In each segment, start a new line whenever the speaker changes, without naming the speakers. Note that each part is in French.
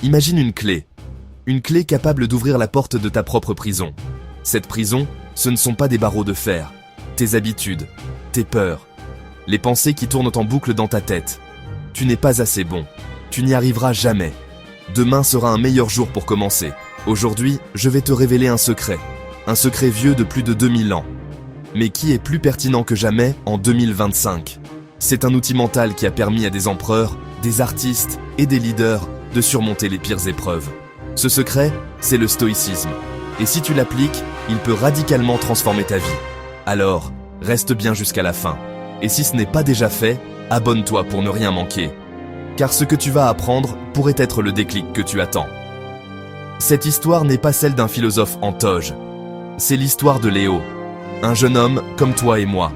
Imagine une clé. Une clé capable d'ouvrir la porte de ta propre prison. Cette prison, ce ne sont pas des barreaux de fer. Tes habitudes, tes peurs, les pensées qui tournent en boucle dans ta tête. Tu n'es pas assez bon. Tu n'y arriveras jamais. Demain sera un meilleur jour pour commencer. Aujourd'hui, je vais te révéler un secret. Un secret vieux de plus de 2000 ans. Mais qui est plus pertinent que jamais en 2025. C'est un outil mental qui a permis à des empereurs, des artistes et des leaders de surmonter les pires épreuves. Ce secret, c'est le stoïcisme. Et si tu l'appliques, il peut radicalement transformer ta vie. Alors, reste bien jusqu'à la fin. Et si ce n'est pas déjà fait, abonne-toi pour ne rien manquer. Car ce que tu vas apprendre pourrait être le déclic que tu attends. Cette histoire n'est pas celle d'un philosophe en toge. C'est l'histoire de Léo, un jeune homme comme toi et moi.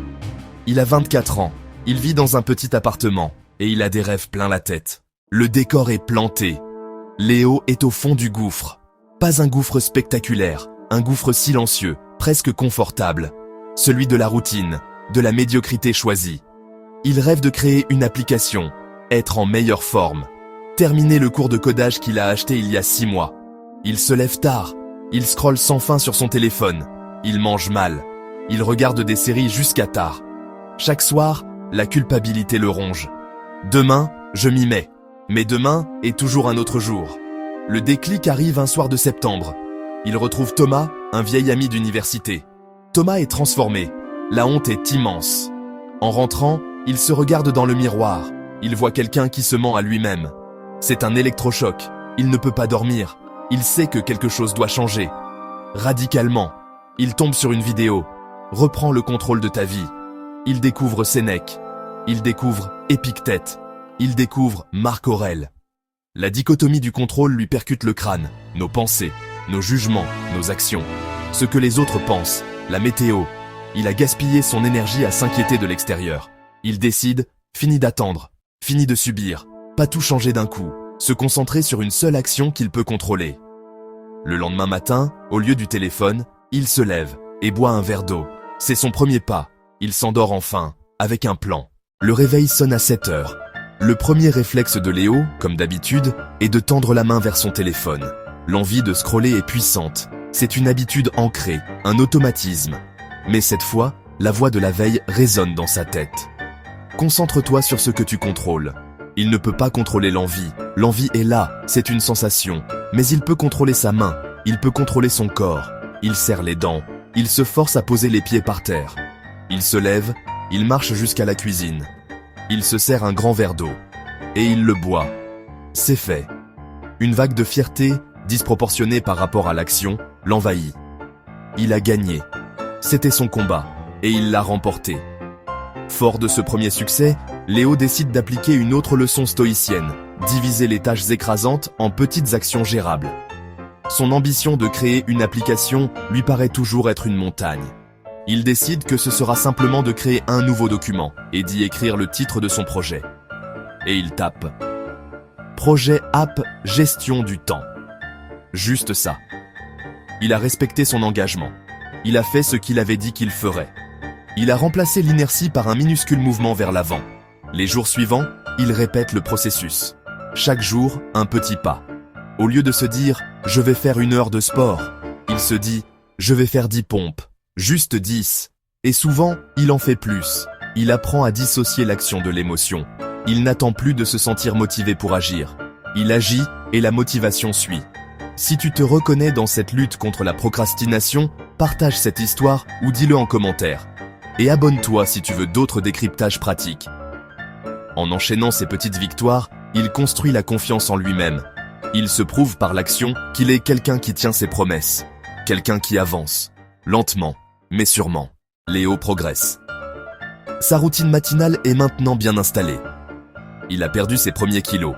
Il a 24 ans, il vit dans un petit appartement et il a des rêves plein la tête. Le décor est planté. Léo est au fond du gouffre. Pas un gouffre spectaculaire, un gouffre silencieux, presque confortable. Celui de la routine, de la médiocrité choisie. Il rêve de créer une application, être en meilleure forme, terminer le cours de codage qu'il a acheté il y a 6 mois. Il se lève tard, il scrolle sans fin sur son téléphone, il mange mal, il regarde des séries jusqu'à tard. Chaque soir, la culpabilité le ronge. Demain, je m'y mets. Mais demain est toujours un autre jour. Le déclic arrive un soir de septembre. Il retrouve Thomas, un vieil ami d'université. Thomas est transformé. La honte est immense. En rentrant, il se regarde dans le miroir. Il voit quelqu'un qui se ment à lui-même. C'est un électrochoc. Il ne peut pas dormir. Il sait que quelque chose doit changer. Radicalement, il tombe sur une vidéo. Reprends le contrôle de ta vie. Il découvre Sénèque. Il découvre Épictète. Il découvre Marc Aurèle. La dichotomie du contrôle lui percute le crâne. Nos pensées, nos jugements, nos actions. Ce que les autres pensent, la météo. Il a gaspillé son énergie à s'inquiéter de l'extérieur. Il décide, fini d'attendre, fini de subir, pas tout changer d'un coup, se concentrer sur une seule action qu'il peut contrôler. Le lendemain matin, au lieu du téléphone, il se lève et boit un verre d'eau. C'est son premier pas. Il s'endort enfin, avec un plan. Le réveil sonne à 7 heures. Le premier réflexe de Léo, comme d'habitude, est de tendre la main vers son téléphone. L'envie de scroller est puissante. C'est une habitude ancrée, un automatisme. Mais cette fois, la voix de la veille résonne dans sa tête. Concentre-toi sur ce que tu contrôles. Il ne peut pas contrôler l'envie. L'envie est là, c'est une sensation. Mais il peut contrôler sa main, il peut contrôler son corps. Il serre les dents, il se force à poser les pieds par terre. Il se lève, il marche jusqu'à la cuisine. Il se sert un grand verre d'eau. Et il le boit. C'est fait. Une vague de fierté, disproportionnée par rapport à l'action, l'envahit. Il a gagné. C'était son combat. Et il l'a remporté. Fort de ce premier succès, Léo décide d'appliquer une autre leçon stoïcienne, diviser les tâches écrasantes en petites actions gérables. Son ambition de créer une application lui paraît toujours être une montagne. Il décide que ce sera simplement de créer un nouveau document et d'y écrire le titre de son projet. Et il tape « Projet App Gestion du temps ». Juste ça. Il a respecté son engagement. Il a fait ce qu'il avait dit qu'il ferait. Il a remplacé l'inertie par un minuscule mouvement vers l'avant. Les jours suivants, il répète le processus. Chaque jour, un petit pas. Au lieu de se dire « je vais faire 1 heure de sport », il se dit « je vais faire 10 pompes ». Juste 10. Et souvent, il en fait plus. Il apprend à dissocier l'action de l'émotion. Il n'attend plus de se sentir motivé pour agir. Il agit et la motivation suit. Si tu te reconnais dans cette lutte contre la procrastination, partage cette histoire ou dis-le en commentaire. Et abonne-toi si tu veux d'autres décryptages pratiques. En enchaînant ces petites victoires, il construit la confiance en lui-même. Il se prouve par l'action qu'il est quelqu'un qui tient ses promesses. Quelqu'un qui avance. Lentement. Mais sûrement, Léo progresse. Sa routine matinale est maintenant bien installée. Il a perdu ses premiers kilos.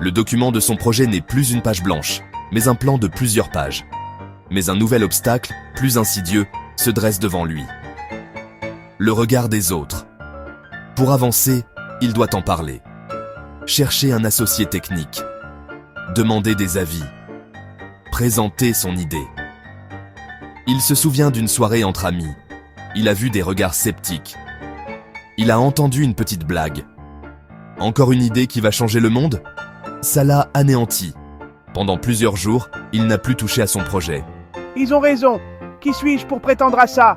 Le document de son projet n'est plus une page blanche, mais un plan de plusieurs pages. Mais un nouvel obstacle, plus insidieux, se dresse devant lui. Le regard des autres. Pour avancer, il doit en parler. Chercher un associé technique. Demander des avis. Présenter son idée. Il se souvient d'une soirée entre amis. Il a vu des regards sceptiques. Il a entendu une petite blague. Encore une idée qui va changer le monde ? Ça l'a anéanti. Pendant plusieurs jours, il n'a plus touché à son projet.
Ils ont raison. Qui suis-je pour prétendre à ça?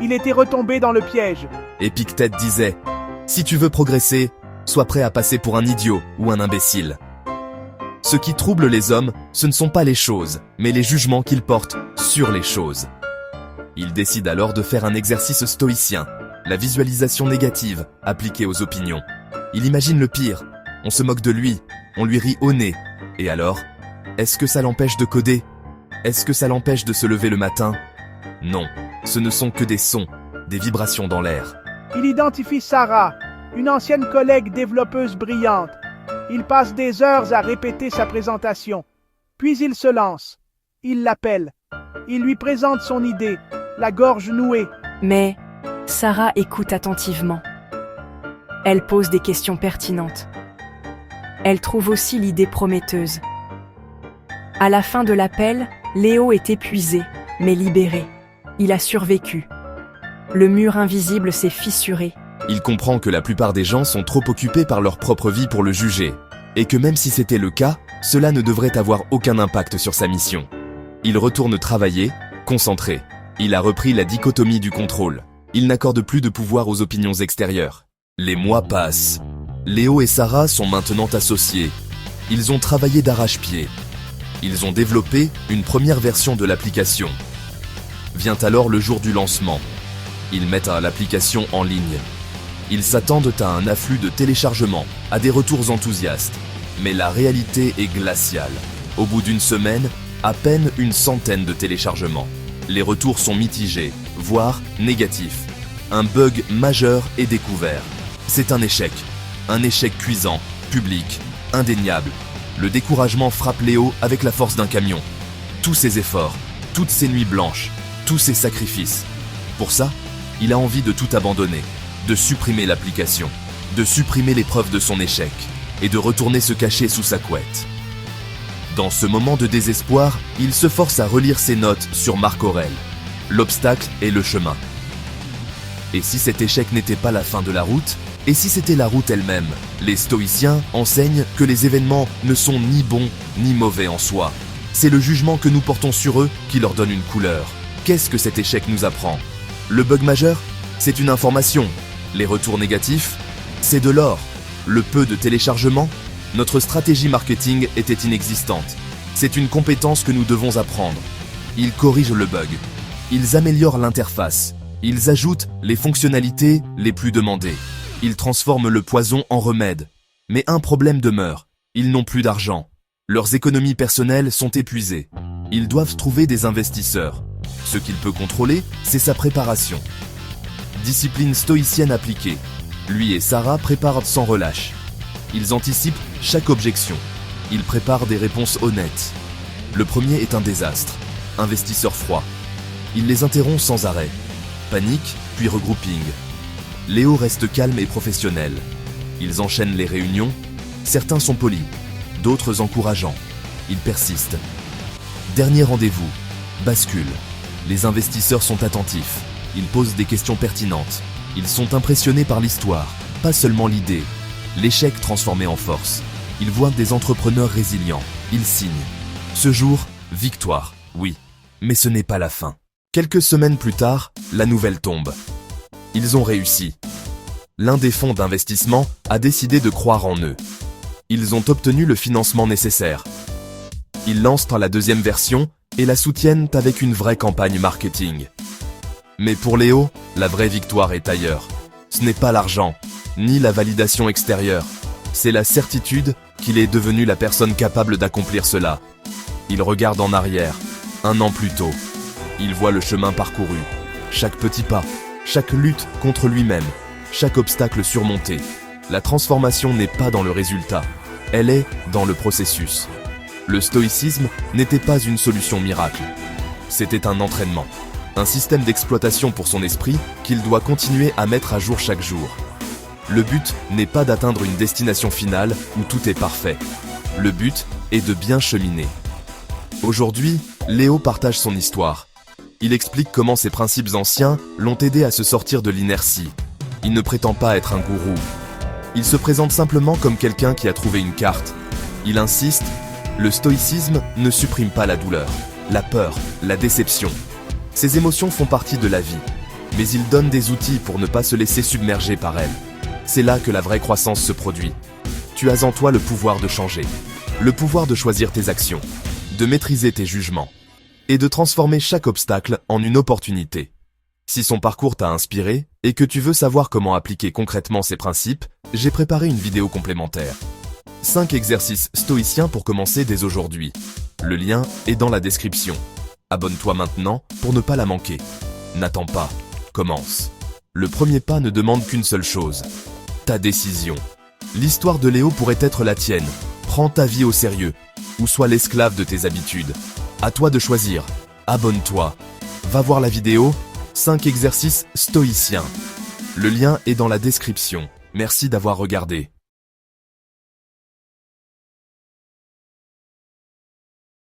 Il était retombé dans le piège.
Épictète disait « Si tu veux progresser, sois prêt à passer pour un idiot ou un imbécile. » Ce qui trouble les hommes, ce ne sont pas les choses, mais les jugements qu'ils portent sur les choses. Il décide alors de faire un exercice stoïcien, la visualisation négative appliquée aux opinions. Il imagine le pire, on se moque de lui, on lui rit au nez. Et alors, est-ce que ça l'empêche de coder? Est-ce que ça l'empêche de se lever le matin? Non, ce ne sont que des sons, des vibrations dans l'air.
Il identifie Sarah, une ancienne collègue développeuse brillante. Il passe des heures à répéter sa présentation. Puis il se lance. Il l'appelle. Il lui présente son idée, la gorge nouée.
Mais Sarah écoute attentivement. Elle pose des questions pertinentes. Elle trouve aussi l'idée prometteuse. À la fin de l'appel, Léo est épuisé, mais libéré. Il a survécu. Le mur invisible s'est fissuré.
Il comprend que la plupart des gens sont trop occupés par leur propre vie pour le juger, et que même si c'était le cas, cela ne devrait avoir aucun impact sur sa mission. Il retourne travailler, concentré. Il a repris la dichotomie du contrôle. Il n'accorde plus de pouvoir aux opinions extérieures. Les mois passent. Léo et Sarah sont maintenant associés. Ils ont travaillé d'arrache-pied. Ils ont développé une première version de l'application. Vient alors le jour du lancement. Ils mettent l'application en ligne. Ils s'attendent à un afflux de téléchargements, à des retours enthousiastes. Mais la réalité est glaciale. Au bout d'une semaine, à peine une centaine de téléchargements. Les retours sont mitigés, voire négatifs. Un bug majeur est découvert. C'est un échec cuisant, public, indéniable. Le découragement frappe Léo avec la force d'un camion. Tous ses efforts, toutes ses nuits blanches, tous ses sacrifices. Pour ça, il a envie de tout abandonner, de supprimer l'application, de supprimer les preuves de son échec et de retourner se cacher sous sa couette. Dans ce moment de désespoir, il se force à relire ses notes sur Marc Aurèle. L'obstacle est le chemin. Et si cet échec n'était pas la fin de la route? Et si c'était la route elle-même? Les stoïciens enseignent que les événements ne sont ni bons ni mauvais en soi. C'est le jugement que nous portons sur eux qui leur donne une couleur. Qu'est-ce que cet échec nous apprend? Le bug majeur, c'est une information. Les retours négatifs, c'est de l'or. Le peu de téléchargements, notre stratégie marketing était inexistante. C'est une compétence que nous devons apprendre. Ils corrigent le bug. Ils améliorent l'interface. Ils ajoutent les fonctionnalités les plus demandées. Ils transforment le poison en remède. Mais un problème demeure. Ils n'ont plus d'argent. Leurs économies personnelles sont épuisées. Ils doivent trouver des investisseurs. Ce qu'il peut contrôler, c'est sa préparation. Discipline stoïcienne appliquée. Lui et Sarah préparent sans relâche. Ils anticipent chaque objection. Ils préparent des réponses honnêtes. Le premier est un désastre. Investisseur froid. Il les interrompt sans arrêt. Panique, puis regrouping. Léo reste calme et professionnel. Ils enchaînent les réunions. Certains sont polis, d'autres encourageants. Ils persistent. Dernier rendez-vous. Bascule. Les investisseurs sont attentifs. Ils posent des questions pertinentes. Ils sont impressionnés par l'histoire, pas seulement l'idée. L'échec transformé en force. Ils voient des entrepreneurs résilients. Ils signent. Ce jour, victoire, oui. Mais ce n'est pas la fin. Quelques semaines plus tard, la nouvelle tombe. Ils ont réussi. L'un des fonds d'investissement a décidé de croire en eux. Ils ont obtenu le financement nécessaire. Ils lancent la deuxième version et la soutiennent avec une vraie campagne marketing. Mais pour Léo, la vraie victoire est ailleurs. Ce n'est pas l'argent, ni la validation extérieure. C'est la certitude qu'il est devenu la personne capable d'accomplir cela. Il regarde en arrière, 1 an plus tôt. Il voit le chemin parcouru, chaque petit pas, chaque lutte contre lui-même, chaque obstacle surmonté. La transformation n'est pas dans le résultat, elle est dans le processus. Le stoïcisme n'était pas une solution miracle. C'était un entraînement, un système d'exploitation pour son esprit qu'il doit continuer à mettre à jour chaque jour. Le but n'est pas d'atteindre une destination finale où tout est parfait. Le but est de bien cheminer. Aujourd'hui, Léo partage son histoire. Il explique comment ses principes anciens l'ont aidé à se sortir de l'inertie. Il ne prétend pas être un gourou. Il se présente simplement comme quelqu'un qui a trouvé une carte. Il insiste, le stoïcisme ne supprime pas la douleur, la peur, la déception. Ces émotions font partie de la vie, mais il donne des outils pour ne pas se laisser submerger par elles. C'est là que la vraie croissance se produit. Tu as en toi le pouvoir de changer, le pouvoir de choisir tes actions, de maîtriser tes jugements, et de transformer chaque obstacle en une opportunité. Si son parcours t'a inspiré et que tu veux savoir comment appliquer concrètement ces principes, j'ai préparé une vidéo complémentaire. 5 exercices stoïciens pour commencer dès aujourd'hui. Le lien est dans la description. Abonne-toi maintenant pour ne pas la manquer. N'attends pas, commence. Le premier pas ne demande qu'une seule chose. Ta décision. L'histoire de Léo pourrait être la tienne. Prends ta vie au sérieux, ou sois l'esclave de tes habitudes. À toi de choisir. Abonne-toi. Va voir la vidéo 5 exercices stoïciens. Le lien est dans la description. Merci d'avoir regardé.